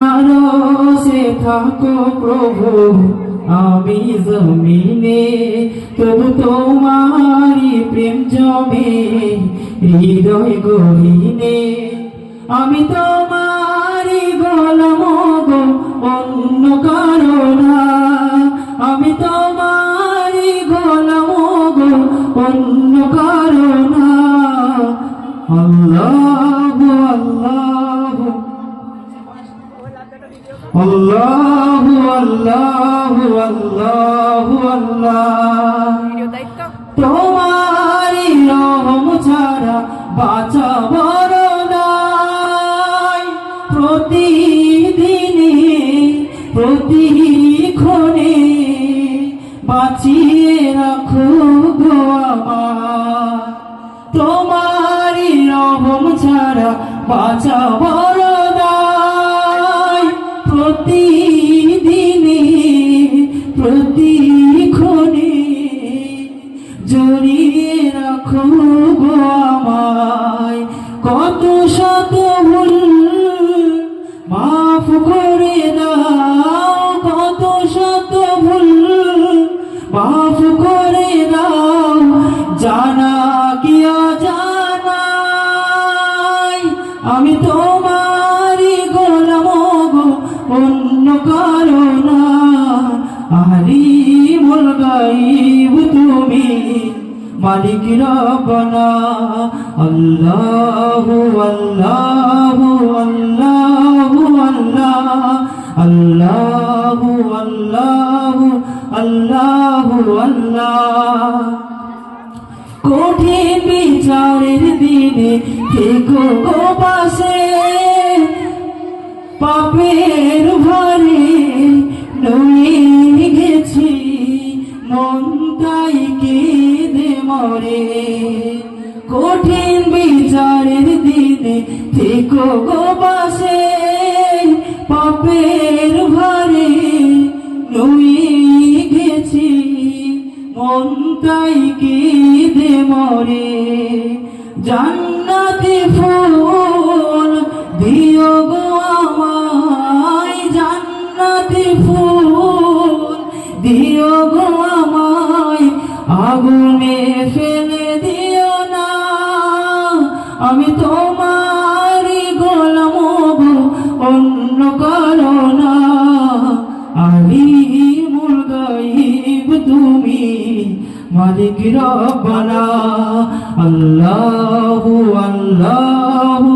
আরশে থাকো প্রভু, আমি জমিনে তবু তোমারি প্রেম জমে হৃদয় গহীনে। আমি তোমারি গোলাম গো, অন্য কারো না। আমি তোমারি গোলাম গো, অন্য কারো না। আল্লাহু আল্লাহু আল্লাহু আল্লাহু আল্লাহু আল্লাহ। তোমারি রহম ছাড়া বাঁচা বড় নাই। প্রতিদিনে প্রতিক্ষণে বাঁচিয়ে রাখো গো আমার। তোমারি রহম ছাড়া বাঁচা বড় নাই। প্রতিদিনে প্রতিক্ষণে জড়িয়ে রাখো গো আমায়। কত শত ভুল মাফ করে দাও, কত শত ভুল মাফ করে দাও, জানা কি অজানাই। আমি তোমারি গোলাম গো, অন্য কারো না। আলিমুল গায়ব তুমি, মালিক রব্বানা। আল্লাহু আল্লাহু আল্লাহু আল্লাহ, আল্লাহু আল্লাহু আল্লাহু আল্লাহ। কঠিন বিচারের দিনে থেকো গো পাশে, পাপের ভারে নুয়ে গেছি মন তাই কেঁদে মরে। কঠিন বিচারের দিনে থেকো গো পাশে, পাপের ভারে নুয়ে গেছি মন তাই কেঁদে মরে। জান্নাতি ফুল দিও গো আমায়, জান্নাতি ফুল দিও গো আমায়, আগুনে ফেলে দিও না। আমি তোমারি গোলাম গো, অন্য কারো না। আলিমুল গায়ব তুমি, মালিক রব্বানা। আল্লাহু আল্লাহু